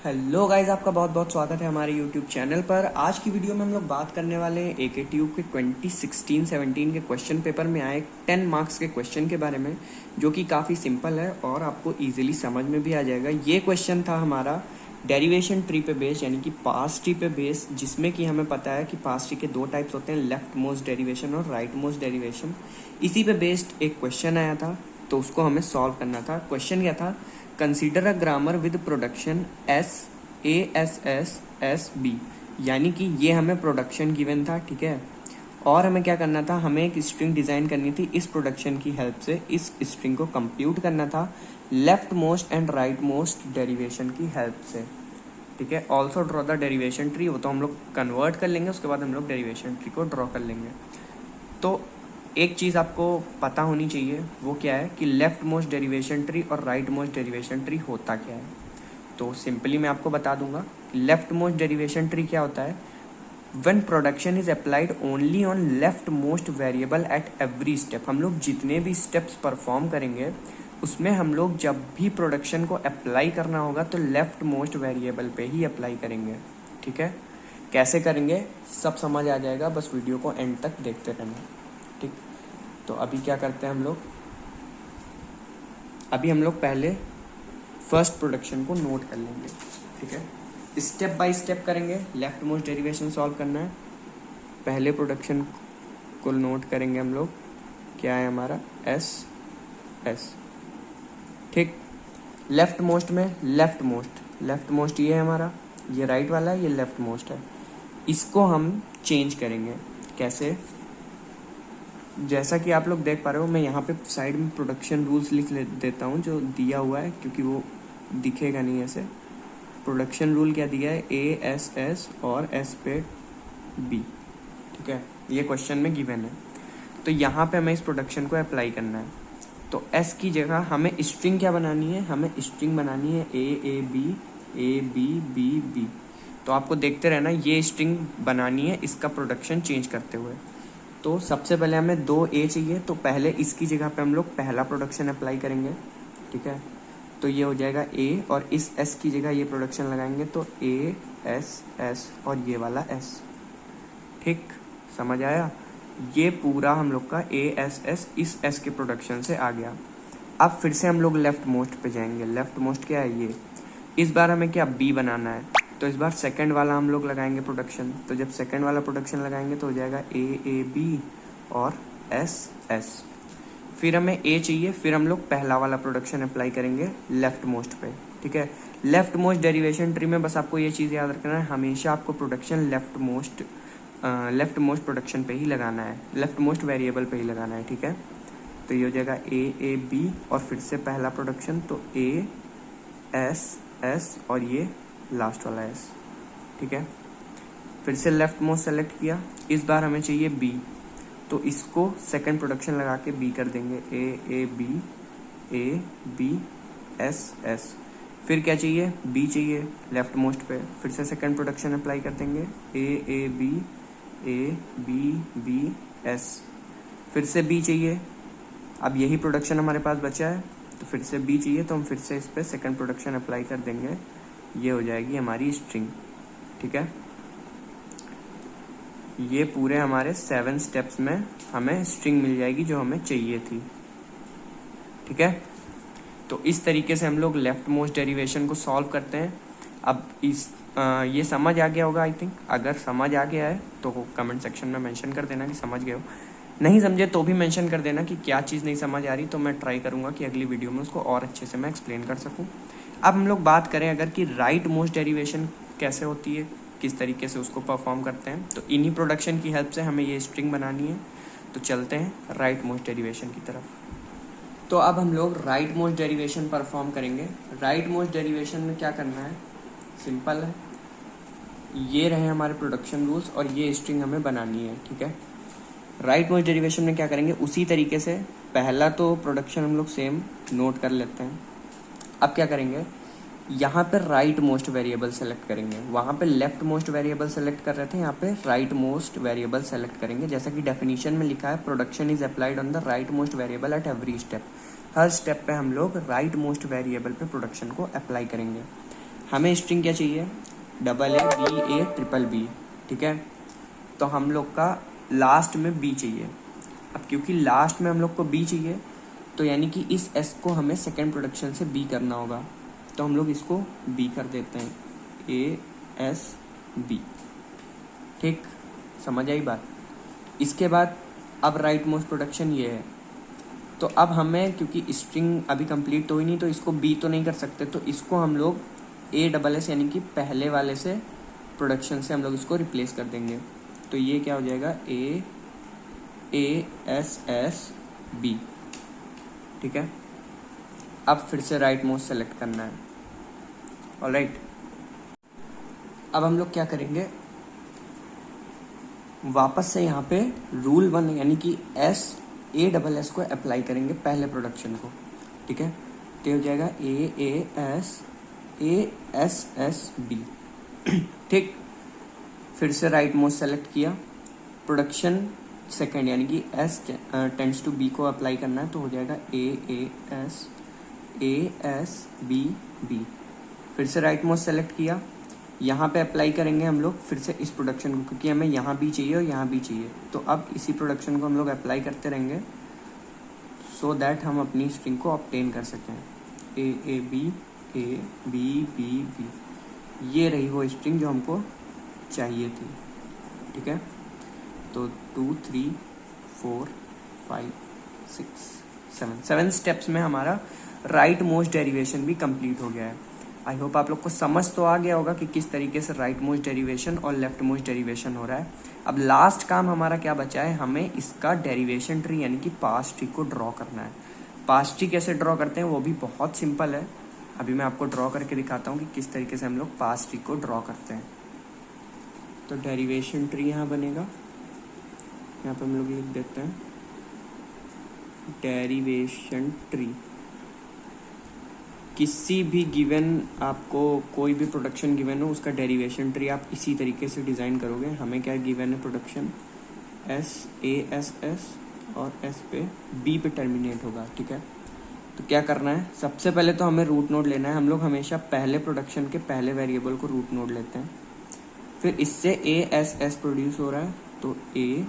Hello guys, आपका बहुत बहुत स्वागत है हमारे यूट्यूब चैनल पर। आज की वीडियो में हम लोग बात करने वाले हैं एके ट्यूब के 2016-17 के क्वेश्चन पेपर में आए 10 मार्क्स के क्वेश्चन के बारे में, जो कि काफ़ी सिंपल है और आपको इजीली समझ में भी आ जाएगा। ये क्वेश्चन था हमारा डेरिवेशन ट्री पे बेस्ड, यानी कि पास्ट ट्री पे बेस्ड, जिसमें कि हमें पता है कि पास्ट ट्री के दो टाइप्स होते हैं, लेफ्ट मोस्ट डेरिवेशन और राइट मोस्ट डेरिवेशन। इसी पे बेस्ड एक क्वेश्चन आया था, तो उसको हमें सॉल्व करना था। क्वेश्चन क्या था? Consider a grammar with production ASSSB, यानी कि ये हमें प्रोडक्शन गिवन था, ठीक है। और हमें क्या करना था? हमें एक स्ट्रिंग डिजाइन करनी थी। इस प्रोडक्शन की हेल्प से इस स्ट्रिंग को कंप्यूट करना था left most and right most derivation की हेल्प से, ठीक है। Also draw the derivation tree, वो तो हम लोग कन्वर्ट कर लेंगे, उसके बाद हम लोग डेरिवेशन ट्री को ड्रॉ कर लेंगे। तो एक चीज़ आपको पता होनी चाहिए, वो क्या है कि लेफ्ट मोस्ट डेरिवेशन ट्री और राइट मोस्ट डेरिवेशन ट्री होता क्या है। तो सिंपली मैं आपको बता दूंगा कि लेफ्ट मोस्ट डेरिवेशन ट्री क्या होता है। When production is applied only on left most variable at every step, हम लोग जितने भी स्टेप्स परफॉर्म करेंगे उसमें हम लोग जब भी प्रोडक्शन को अप्लाई करना होगा तो लेफ्ट मोस्ट वेरिएबल पे ही अप्लाई करेंगे, ठीक है। कैसे करेंगे सब समझ आ जाएगा, बस वीडियो को एंड तक देखते रहना, ठीक। तो अभी क्या करते हैं हम लोग, अभी हम लोग पहले फर्स्ट प्रोडक्शन को नोट कर लेंगे, ठीक है। स्टेप बाय स्टेप करेंगे, लेफ्ट मोस्ट डेरिवेशन सॉल्व करना है। पहले प्रोडक्शन को नोट करेंगे हम लोग, क्या है हमारा एस, ठीक। लेफ्ट मोस्ट में लेफ्ट मोस्ट ये है हमारा, ये राइट वाला है, ये लेफ्ट मोस्ट है। इसको हम चेंज करेंगे कैसे? जैसा कि आप लोग देख पा रहे हो, मैं यहाँ पे साइड में प्रोडक्शन रूल्स लिख देता हूँ जो दिया हुआ है, क्योंकि वो दिखेगा नहीं ऐसे। प्रोडक्शन रूल क्या दिया है? ASS और S पे B, ठीक है। ये क्वेश्चन में गिवन है, तो यहाँ पे हमें इस प्रोडक्शन को अप्लाई करना है। तो S की जगह हमें स्ट्रिंग क्या बनानी है? हमें स्ट्रिंग बनानी है AAB तो आपको देखते रहना, ये स्ट्रिंग बनानी है इसका प्रोडक्शन चेंज करते हुए। तो सबसे पहले हमें 2A चाहिए, तो पहले इसकी जगह पे हम लोग पहला प्रोडक्शन अप्लाई करेंगे, ठीक है। तो ये हो जाएगा A, और इस S की जगह ये प्रोडक्शन लगाएंगे तो ASS और ये वाला S, ठीक। समझ आया? ये पूरा हम लोग का ASS इस S के प्रोडक्शन से आ गया। अब फिर से हम लोग लेफ्ट मोस्ट पे जाएंगे। लेफ्ट मोस्ट क्या है? ये। इस बार हमें क्या B बनाना है, तो इस बार सेकंड वाला हम लोग लगाएंगे प्रोडक्शन। तो जब सेकंड वाला प्रोडक्शन लगाएंगे तो हो जाएगा AAB और SS। फिर हमें A चाहिए, फिर हम लोग पहला वाला प्रोडक्शन अप्लाई करेंगे लेफ्ट मोस्ट पे, ठीक है। लेफ्ट मोस्ट डेरिवेशन ट्री में बस आपको ये चीज़ याद रखना है, हमेशा आपको प्रोडक्शन लेफ्ट मोस्ट प्रोडक्शन पे ही लगाना है, लेफ्ट मोस्ट वेरिएबल पे ही लगाना है, ठीक है। तो ये हो जाएगा AAB और फिर से पहला प्रोडक्शन, तो ASS और ये लास्ट वाला S, ठीक है। फिर से लेफ्ट मोस्ट सेलेक्ट किया, इस बार हमें चाहिए B, तो इसको सेकंड प्रोडक्शन लगा के B कर देंगे, AABS। फिर क्या चाहिए? B चाहिए लेफ्ट मोस्ट पे, फिर से सेकंड प्रोडक्शन अप्लाई कर देंगे, AABS। फिर से B चाहिए, अब यही प्रोडक्शन हमारे पास बचा है, तो फिर से B चाहिए, तो हम फिर से इस पर सेकंड प्रोडक्शन अप्लाई कर देंगे, ये हो जाएगी हमारी स्ट्रिंग, ठीक है। ये पूरे हमारे 7 स्टेप्स में हमें स्ट्रिंग मिल जाएगी जो हमें चाहिए थी, ठीक है। तो इस तरीके से हम लोग लेफ्ट मोस्ट डेरिवेशन को सॉल्व करते हैं। अब ये समझ आ गया होगा आई थिंक। अगर समझ आ गया है तो कमेंट सेक्शन में मेंशन कर देना कि समझ गए हो, नहीं समझे तो भी मेंशन कर देना कि क्या चीज़ नहीं समझ आ रही, तो मैं ट्राई करूँगा कि अगली वीडियो में उसको और अच्छे से मैं एक्सप्लेन कर सकूँ। अब हम लोग बात करें अगर कि राइट मोस्ट डेरिवेशन कैसे होती है, किस तरीके से उसको परफॉर्म करते हैं, तो इन्हीं प्रोडक्शन की हेल्प से हमें ये स्ट्रिंग बनानी है। तो चलते हैं राइट मोस्ट डेरिवेशन की तरफ। तो अब हम लोग राइट मोस्ट डेरिवेशन परफॉर्म करेंगे। राइट मोस्ट डेरिवेशन में क्या करना है? सिंपल है, ये रहे हमारे प्रोडक्शन रूल्स और ये स्ट्रिंग हमें बनानी है, ठीक है। राइट मोस्ट डेरिवेशन में क्या करेंगे? उसी तरीके से पहला तो प्रोडक्शन हम लोग सेम नोट कर लेते हैं। अब क्या करेंगे? यहाँ पे राइट मोस्ट वेरिएबल सेलेक्ट करेंगे, वहाँ पे लेफ्ट मोस्ट वेरिएबल सेलेक्ट कर रहे थे, यहाँ पे राइट मोस्ट वेरिएबल सेलेक्ट करेंगे। जैसा कि डेफिनेशन में लिखा है, production is applied on the right most variable at every step. हर स्टेप पे हम लोग राइट मोस्ट वेरिएबल पे प्रोडक्शन को अप्लाई करेंगे। हमें स्ट्रिंग क्या चाहिए, double A B A triple B, ठीक है। तो हम लोग का लास्ट में बी चाहिए। अब क्योंकि लास्ट में हम लोग को बी चाहिए, तो यानी कि इस एस को हमें सेकेंड प्रोडक्शन से बी करना होगा, तो हम लोग इसको बी कर देते हैं, ए एस बी, ठीक, समझ आई बात। इसके बाद अब राइट मोस्ट प्रोडक्शन ये है, तो अब हमें क्योंकि स्ट्रिंग अभी कंप्लीट तो ही नहीं, तो इसको बी तो नहीं कर सकते, तो इसको हम लोग ए डबल एस यानी कि पहले वाले से प्रोडक्शन से हम लोग इसको रिप्लेस कर देंगे। तो ये क्या हो जाएगा, ए एस एस बी, ठीक है। अब फिर से राइट मोस्ट सेलेक्ट करना है, ऑलराइट। अब हम लोग क्या करेंगे, वापस से यहाँ पे रूल 1 यानी कि एस ए डबल एस को अप्लाई करेंगे पहले प्रोडक्शन को, ठीक है। तो हो जाएगा ए एस एस बी, ठीक। फिर से राइट मोस्ट सेलेक्ट किया, प्रोडक्शन सेकंड यानी कि एस टेंड्स टू बी को अप्लाई करना है, तो हो जाएगा ए एस बी बी। फिर से राइट मोस्ट सेलेक्ट किया, यहाँ पे अप्लाई करेंगे हम लोग फिर से इस प्रोडक्शन को, क्योंकि हमें यहाँ भी चाहिए और यहाँ भी चाहिए, तो अब इसी प्रोडक्शन को हम लोग अप्लाई करते रहेंगे सो दैट हम अपनी स्ट्रिंग को ऑब्टेन कर सकें। ए बी बी बी, ये रही वो स्ट्रिंग जो हमको चाहिए थी, ठीक है। तो 2 3 4 5 6 7 स्टेप्स में हमारा राइट मोस्ट डेरिवेशन भी कंप्लीट हो गया है। आई होप आप लोग को समझ तो आ गया होगा कि किस तरीके से राइट मोस्ट डेरिवेशन और लेफ्ट मोस्ट डेरिवेशन हो रहा है। अब लास्ट काम हमारा क्या बचा है, हमें इसका डेरिवेशन ट्री यानी कि पास्ट ट्री को ड्रॉ करना है। पास्ट ट्री कैसे ड्रॉ करते हैं वो भी बहुत सिंपल है, अभी मैं आपको ड्रॉ करके दिखाता हूँ कि किस तरीके से हम लोग पास्ट ट्री को ड्रॉ करते हैं। तो डेरिवेशन ट्री यहाँ बनेगा, यहाँ पे हम लोग लिख देते हैं डेरिवेशन ट्री। किसी भी गिवन आपको कोई भी प्रोडक्शन गिवन हो उसका डेरिवेशन ट्री आप इसी तरीके से डिज़ाइन करोगे। हमें क्या गिवन है, production S A S S और एस पे बी पे टर्मिनेट होगा, ठीक है। तो क्या करना है, सबसे पहले तो हमें रूट नोड लेना है। हम लोग हमेशा पहले प्रोडक्शन के पहले वेरिएबल को रूट नोड लेते हैं, फिर इससे ए एस एस प्रोड्यूस हो रहा है, तो ए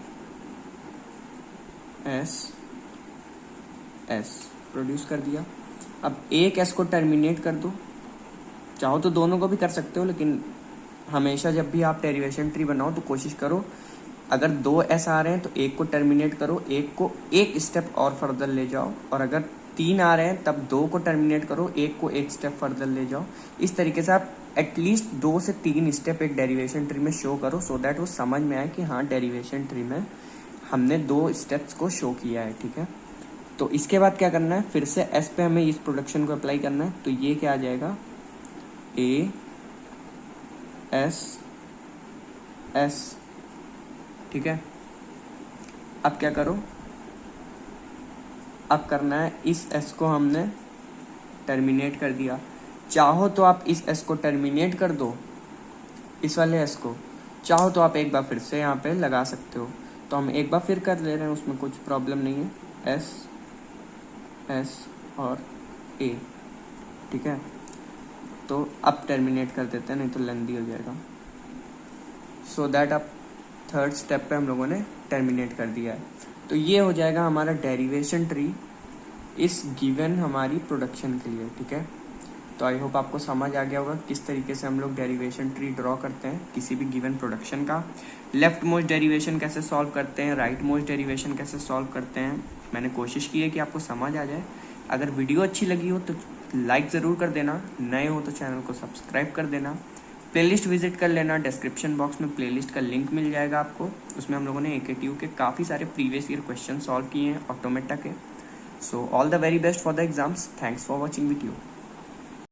एस एस प्रोड्यूस कर दिया। अब एक एस को टर्मिनेट कर दो, चाहो तो दोनों को भी कर सकते हो, लेकिन हमेशा जब भी आप डेरिवेशन ट्री बनाओ तो कोशिश करो अगर 2 एस आ रहे हैं तो एक को टर्मिनेट करो, एक को एक स्टेप और फर्दर ले जाओ, और अगर 3 आ रहे हैं तब 2 को टर्मिनेट करो, एक को एक स्टेप फर्दर ले जाओ। इस तरीके से आप एटलीस्ट 2 से 3 स्टेप एक डेरिवेशन ट्री में शो करो, सो दैट वो समझ में आए कि हाँ डेरिवेशन ट्री में हमने 2 स्टेप्स को शो किया है, ठीक है। तो इसके बाद क्या करना है, फिर से एस पे हमें इस प्रोडक्शन को अप्लाई करना है, तो ये क्या आ जाएगा, ए एस एस, ठीक है। अब क्या करो, अब करना है इस एस को हमने टर्मिनेट कर दिया, चाहो तो आप इस एस को टर्मिनेट कर दो, इस वाले एस को, चाहो तो आप एक बार फिर से यहाँ पे लगा सकते हो। तो हम एक बार फिर कर ले रहे हैं, उसमें कुछ प्रॉब्लम नहीं है, एस एस और ए, ठीक है। तो अब टर्मिनेट कर देते हैं, नहीं तो लेंदी हो जाएगा। सो दैट अब थर्ड स्टेप पे हम लोगों ने टर्मिनेट कर दिया है। तो ये हो जाएगा हमारा डेरिवेशन ट्री इस गिवन हमारी प्रोडक्शन के लिए, ठीक है। तो आई होप आपको समझ आ गया होगा किस तरीके से हम लोग डेरिवेशन ट्री ड्रॉ करते हैं किसी भी गिवन प्रोडक्शन का। लेफ्ट मोस्ट डेरिवेशन कैसे सॉल्व करते हैं, राइट मोस्ट डेरिवेशन कैसे सॉल्व करते हैं, मैंने कोशिश की है कि आपको समझ आ जाए। अगर वीडियो अच्छी लगी हो तो लाइक ज़रूर कर देना, नए हो तो चैनल को सब्सक्राइब कर देना, प्लेलिस्ट विजिट कर लेना, डिस्क्रिप्शन बॉक्स में प्लेलिस्ट का लिंक मिल जाएगा आपको, उसमें हम लोगों ने AKTU के काफ़ी सारे प्रीवियस ईयर क्वेश्चन सॉल्व किए हैं ऑटोमेटा के। So all the very best for the exams, thanks for watching video.